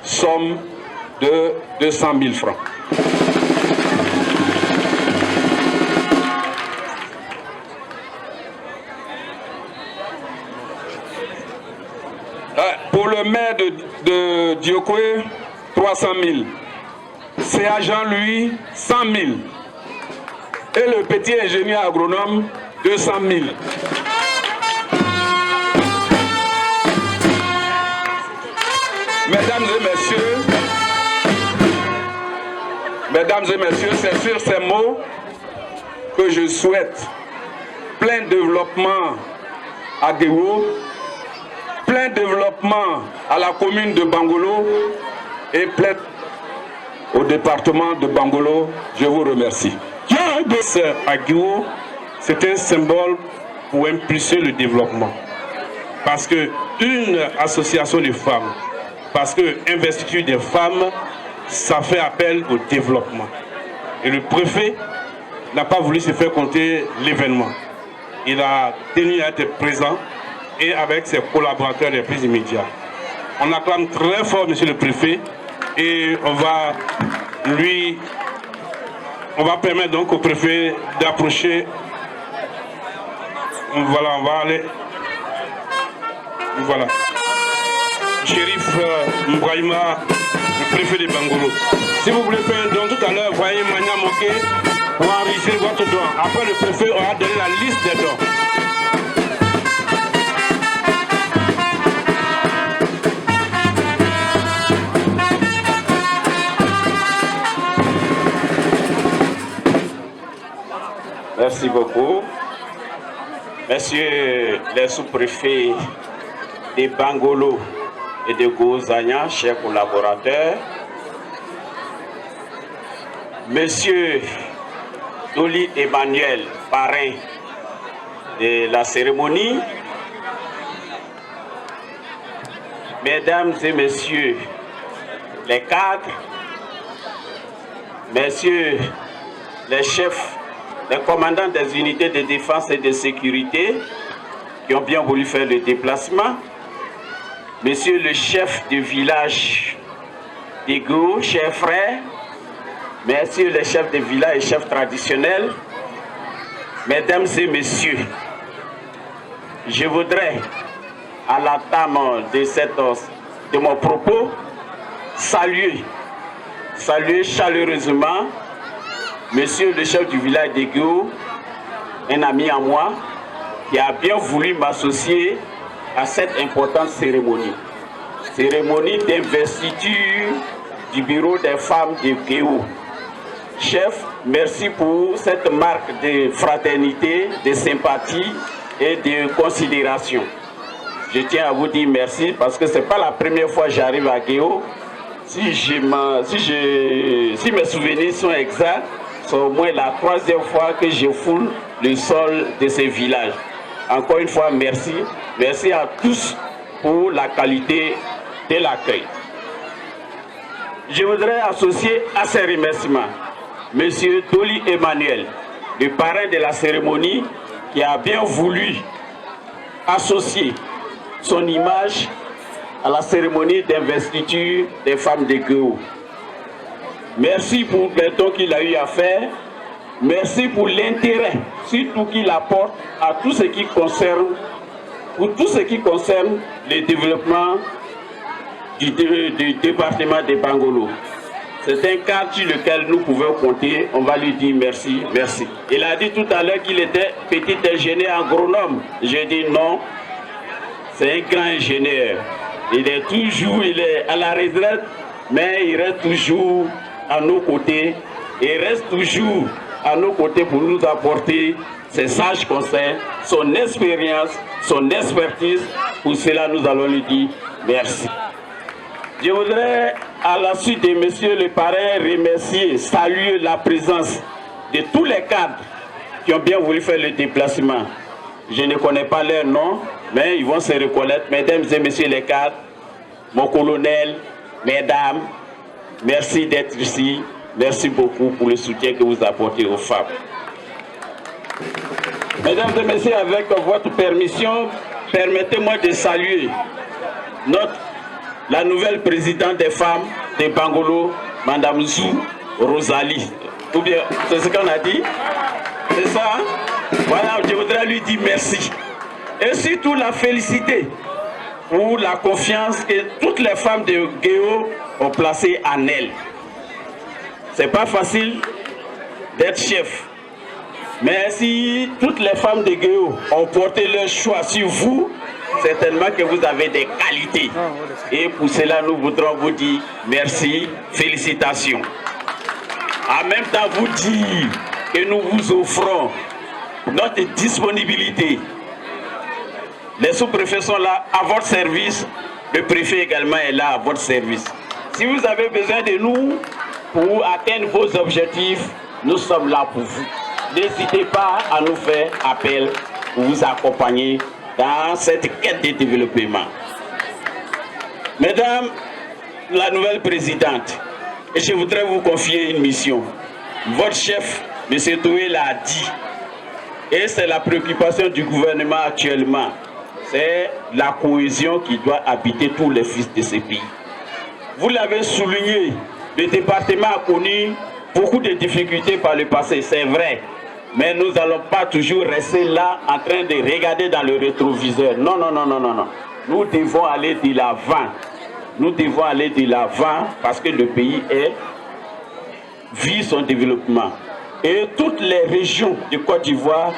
somme de 200 000 francs. Pour le maire de Diokwe, 300 000. CA Jean-Louis, 100 000. Et le petit ingénieur agronome, 200 000. Mesdames et messieurs, c'est sur ces mots que je souhaite plein développement à Guéwo, plein développement à la commune de Bangolo et plein au département de Bangolo. Je vous remercie. À Guéwo, c'est un symbole pour impulser le développement. Parce qu'une association de femmes, parce que investiture des femmes, ça fait appel au développement. Et le préfet n'a pas voulu se faire compter l'événement. Il a tenu à être présent et avec ses collaborateurs les plus immédiats. On acclame très fort monsieur le préfet et on va permettre donc au préfet d'approcher. Voilà, on va aller. Voilà. Chérif Mbraïma, le préfet de Bangolo. Si vous voulez faire un don tout à l'heure, voyez Mania Moké pour enregistrer votre don. Après, le préfet aura donné la liste des dons. Merci beaucoup. Messieurs les sous-préfets de Bangolo et de Gozanya, chers collaborateurs, Monsieur Doli Emmanuel, parrain de la cérémonie, Mesdames et Messieurs les cadres, Messieurs les chefs, les commandants des unités de défense et de sécurité qui ont bien voulu faire le déplacement, Monsieur le chef de village d'Ego, chers frères, Messieurs les chefs de village et chefs traditionnels, Mesdames et Messieurs, je voudrais, à la table de mon propos, saluer chaleureusement Monsieur le chef du village d'Ego, un ami à moi, qui a bien voulu m'associer à cette importante cérémonie. Cérémonie d'investiture du bureau des femmes de Guéwo. Chef, merci pour cette marque de fraternité, de sympathie et de considération. Je tiens à vous dire merci parce que ce n'est pas la première fois que j'arrive à Guéwo. Si mes souvenirs sont exacts, c'est au moins la troisième fois que je foule le sol de ce village. Encore une fois, merci. Merci à tous pour la qualité de l'accueil. Je voudrais associer à ces remerciements Monsieur Doli Emmanuel, le parrain de la cérémonie, qui a bien voulu associer son image à la cérémonie d'investiture des femmes de Guéwo. Merci pour le temps qu'il a eu à faire. Merci pour l'intérêt, surtout qu'il apporte à tout ce qui concerne, le développement du département de Bangolo. C'est un cadre sur lequel nous pouvons compter. On va lui dire merci, merci. Il a dit tout à l'heure qu'il était petit ingénieur agronome. J'ai dit non. c'est un grand ingénieur. Il est à la retraite, mais il reste toujours à nos côtés. Il reste toujours à nos côtés pour nous apporter ses sages conseils, son expérience, son expertise. Pour cela, nous allons lui dire merci. Je voudrais, à la suite de monsieur le parrain, remercier, saluer la présence de tous les cadres qui ont bien voulu faire le déplacement. Je ne connais pas leur nom, mais ils vont se reconnaître. Mesdames et messieurs les cadres, mon colonel, mesdames, merci d'être ici. Merci beaucoup pour le soutien que vous apportez aux femmes. Mesdames et messieurs, avec votre permission, permettez-moi de saluer la nouvelle présidente des femmes de Bangolo, Madame Zou Rosalie. Ou bien, c'est ce qu'on a dit? C'est ça, hein? Voilà, je voudrais lui dire merci. Et surtout la féliciter pour la confiance que toutes les femmes de Guéo ont placée en elle. C'est pas facile d'être chef. Mais si toutes les femmes de Guéo ont porté leur choix sur vous, certainement que vous avez des qualités. Et pour cela, nous voudrons vous dire merci, félicitations. En même temps, vous dire que nous vous offrons notre disponibilité. Les sous-préfets sont là à votre service. Le préfet également est là à votre service. Si vous avez besoin de nous pour atteindre vos objectifs, nous sommes là pour vous. N'hésitez pas à nous faire appel pour vous accompagner dans cette quête de développement. Mesdames, la nouvelle présidente, je voudrais vous confier une mission. Votre chef, M. Toué, l'a dit. Et c'est la préoccupation du gouvernement actuellement. C'est la cohésion qui doit habiter tous les fils de ce pays. Vous l'avez souligné, le département a connu beaucoup de difficultés par le passé, c'est vrai. Mais nous n'allons pas toujours rester là en train de regarder dans le rétroviseur. Non, non, non, non, non, non. Nous devons aller de l'avant. Nous devons aller de l'avant parce que le pays vit son développement. Et toutes les régions de Côte d'Ivoire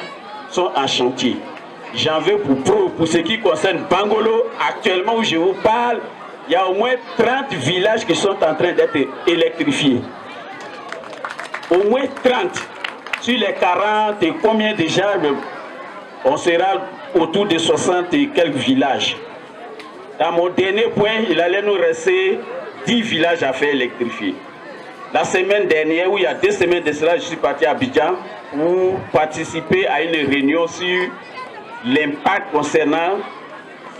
sont en chantier. J'en veux pour ce qui concerne Bangolo, actuellement où je vous parle, il y a au moins 30 villages qui sont en train d'être électrifiés. Au moins 30. Sur les 40 et combien déjà, on sera autour de 60 et quelques villages. Dans mon dernier point, il allait nous rester 10 villages à faire électrifier. La semaine dernière, où il y a 2 semaines de cela, je suis parti à Abidjan pour participer à une réunion sur l'impact concernant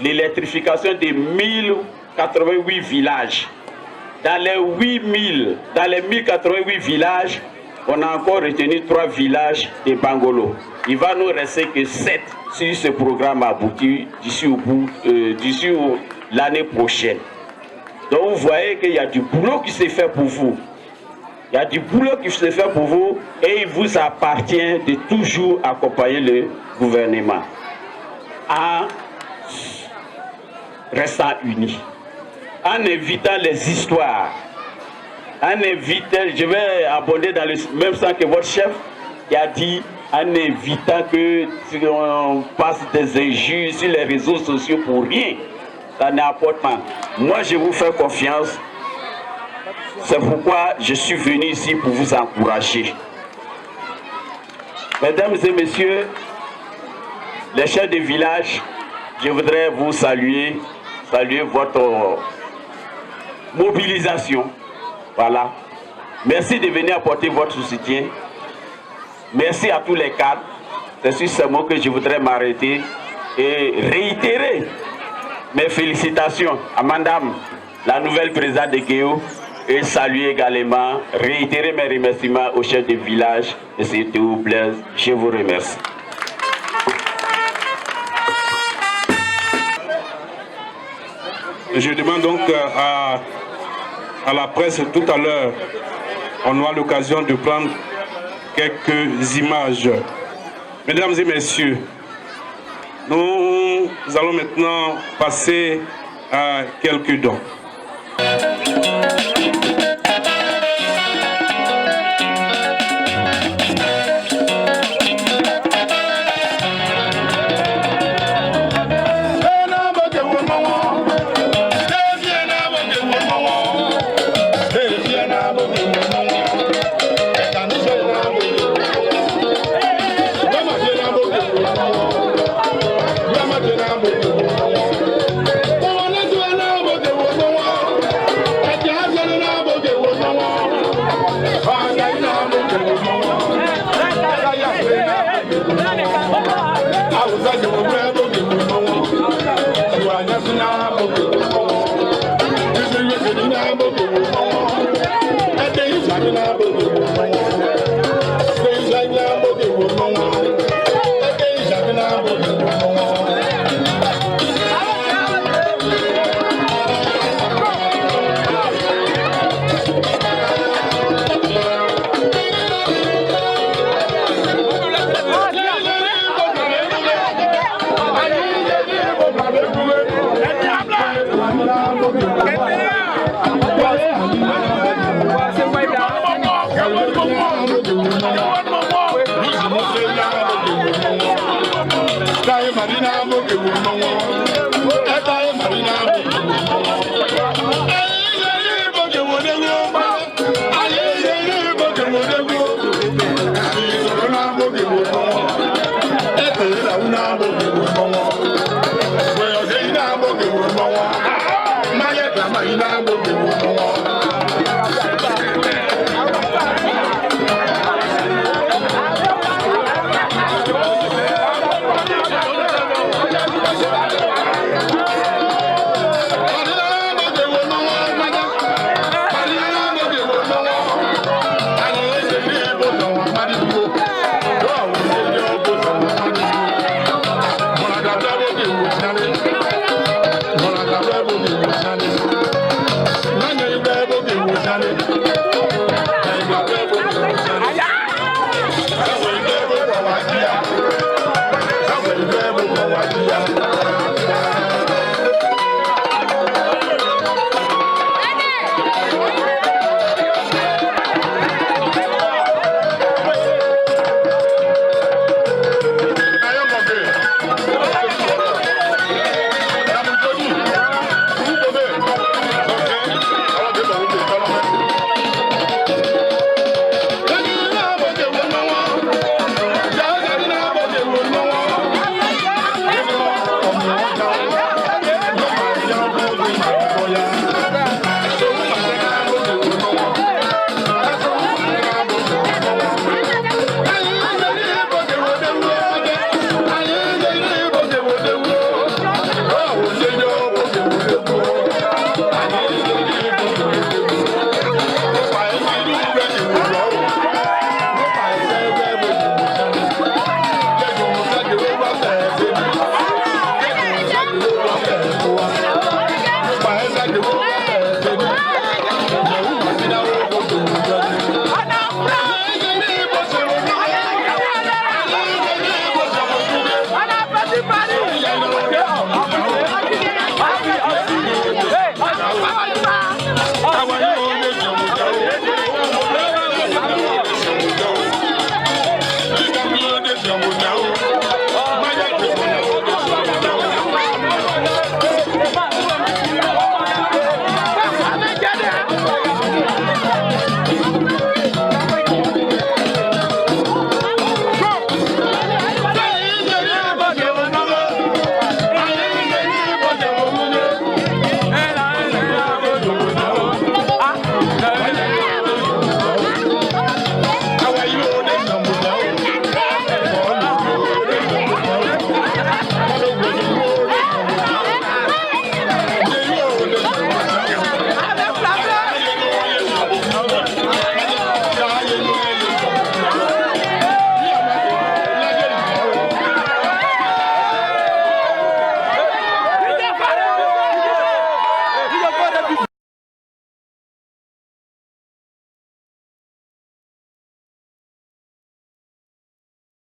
l'électrification de 1088 villages. Dans les 1088 villages, on a encore retenu 3 villages de Bangolo. Il va nous rester que 7 si ce programme aboutit d'ici l'année prochaine. Donc vous voyez qu'il y a du boulot qui s'est fait pour vous. Il y a du boulot qui se fait pour vous et il vous appartient de toujours accompagner le gouvernement en restant unis, en évitant les histoires, en évitant, je vais abonder dans le même sens que votre chef qui a dit, en évitant que on passe des injures sur les réseaux sociaux pour rien, ça n'apporte pas. Moi, je vous fais confiance. C'est pourquoi je suis venu ici pour vous encourager. Mesdames et messieurs, les chefs de village, je voudrais vous saluer votre mobilisation. Voilà. Merci de venir apporter votre soutien. Merci à tous les cadres. C'est sur ce mot que je voudrais m'arrêter et réitérer mes félicitations à Madame, la nouvelle présidente de Guéo, et saluer également, réitérer mes remerciements au chef de village, M. Théo Blaise. Je vous remercie. Je demande donc à la presse tout à l'heure, on aura l'occasion de prendre quelques images. Mesdames et messieurs, nous allons maintenant passer à quelques dons. Marina,